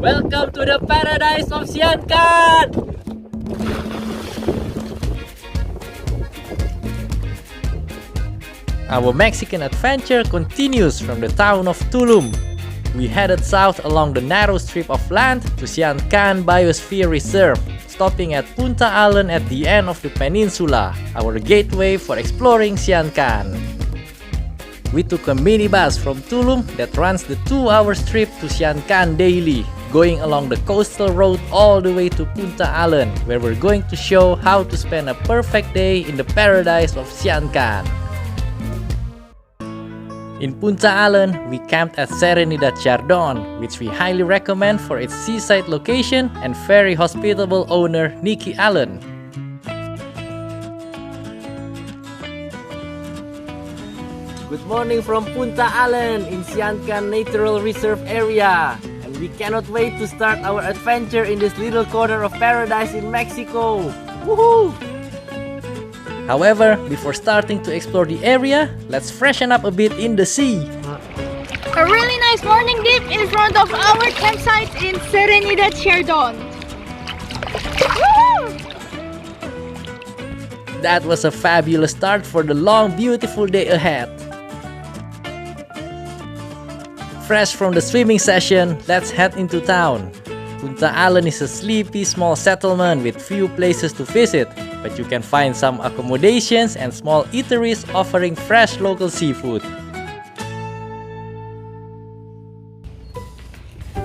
Welcome to the paradise of SIAN KA'AN! Our Mexican adventure continues from the town of Tulum. We headed south along the narrow strip of land to SIAN KA'AN Biosphere Reserve, stopping at Punta Allen at the end of the peninsula, our gateway for exploring SIAN KA'AN. We took a minibus from Tulum that runs the 2-hour trip to SIAN KA'AN daily, going along the coastal road all the way to Punta Allen, where we're going to show how to spend a perfect day in the paradise of SIAN KA'AN. In Punta Allen, we camped at Serenidad Chardon, which we highly recommend for its seaside location and very hospitable owner Nikki Allen. Good morning from Punta Allen in SIAN KA'AN Natural Reserve area, and we cannot wait to start our adventure in this little corner of paradise in Mexico. Woohoo! However, before starting to explore the area, let's freshen up a bit in the sea. A really nice morning dip in front of our campsite in Serenidad Chardon. That was a fabulous start for the long, beautiful day ahead. Fresh from the swimming session, let's head into town. Punta Allen is a sleepy small settlement with few places to visit, but you can find some accommodations and small eateries offering fresh local seafood.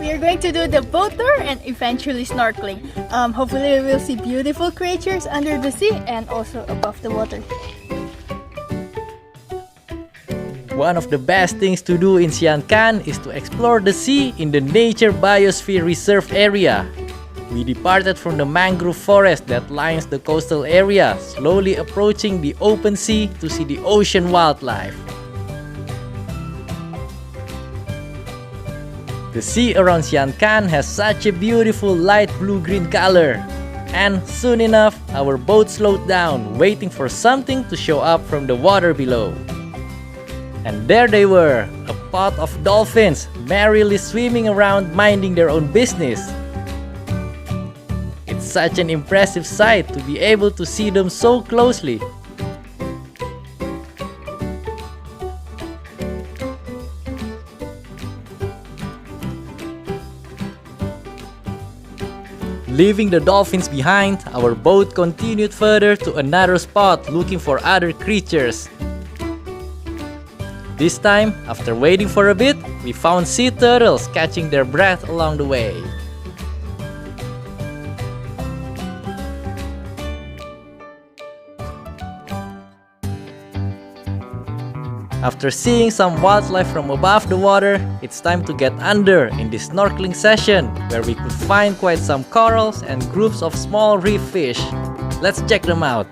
We are going to do the boat tour and eventually snorkeling. Hopefully we will see beautiful creatures under the sea and also above the water. One of the best things to do in SIAN KA'AN is to explore the sea in the Nature Biosphere Reserve area. We departed from the mangrove forest that lines the coastal area, slowly approaching the open sea to see the ocean wildlife. The sea around SIAN KA'AN has such a beautiful light blue-green color. And soon enough, our boat slowed down, waiting for something to show up from the water below. And there they were, a pod of dolphins, merrily swimming around minding their own business. It's such an impressive sight to be able to see them so closely. Leaving the dolphins behind, our boat continued further to another spot looking for other creatures. This time, after waiting for a bit, we found sea turtles catching their breath along the way. After seeing some wildlife from above the water, it's time to get under in this snorkeling session, where we could find quite some corals and groups of small reef fish. Let's check them out.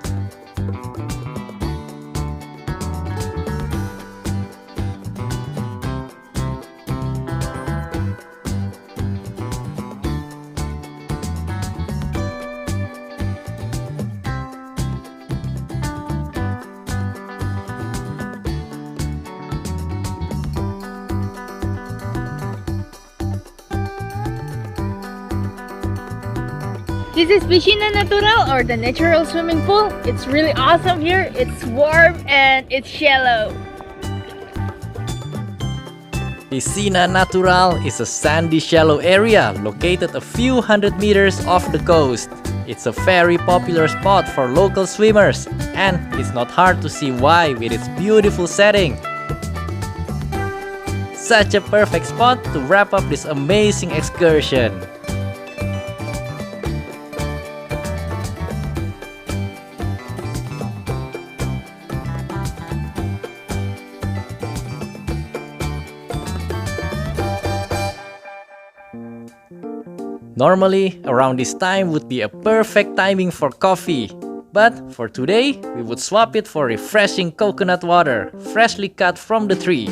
This is Piscina Natural, or the natural swimming pool. It's really awesome here. It's warm and it's shallow. Piscina Natural is a sandy shallow area located a few hundred meters off the coast. It's a very popular spot for local swimmers, and it's not hard to see why with its beautiful setting. Such a perfect spot to wrap up this amazing excursion. Normally, around this time would be a perfect timing for coffee. But for today, we would swap it for refreshing coconut water, freshly cut from the tree.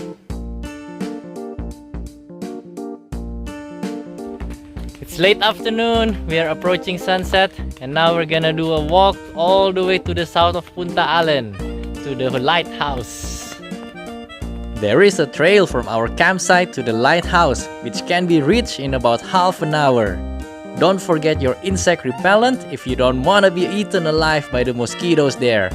It's late afternoon, we are approaching sunset, and now we're gonna do a walk all the way to the south of Punta Allen, to the lighthouse. There is a trail from our campsite to the lighthouse, which can be reached in about half an hour. Don't forget your insect repellent if you don't want to be eaten alive by the mosquitoes there.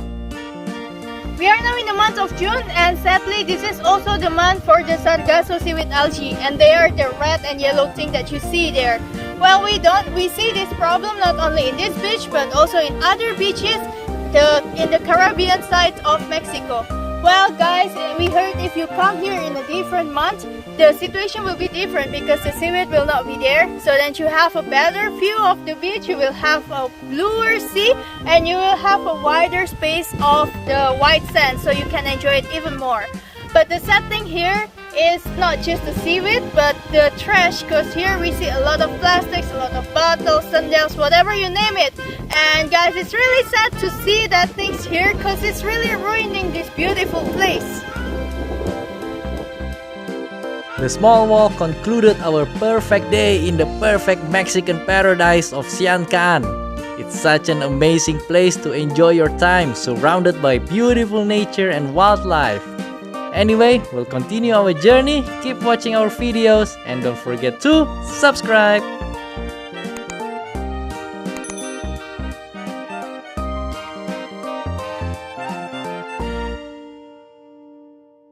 We are now in the month of June, and sadly this is also the month for the sargasso seaweed algae, and they are the red and yellow thing that you see there. Well, we see this problem not only in this beach but also in other beaches in the Caribbean side of Mexico. Well guys, we heard if you come here in a different month, the situation will be different because the seaweed will not be there. So then you have a better view of the beach, you will have a bluer sea, and you will have a wider space of the white sand, so you can enjoy it even more. But the sad thing here is not just the seaweed, but the trash, because here we see a lot of plastics, a lot of bottles, sandals, whatever you name it. And guys, it's really sad to see that things here because it's really ruining this beautiful place. The small walk concluded our perfect day in the perfect Mexican paradise of SIAN KA'AN. It's such an amazing place to enjoy your time, surrounded by beautiful nature and wildlife. Anyway, we'll continue our journey, keep watching our videos, and don't forget to subscribe!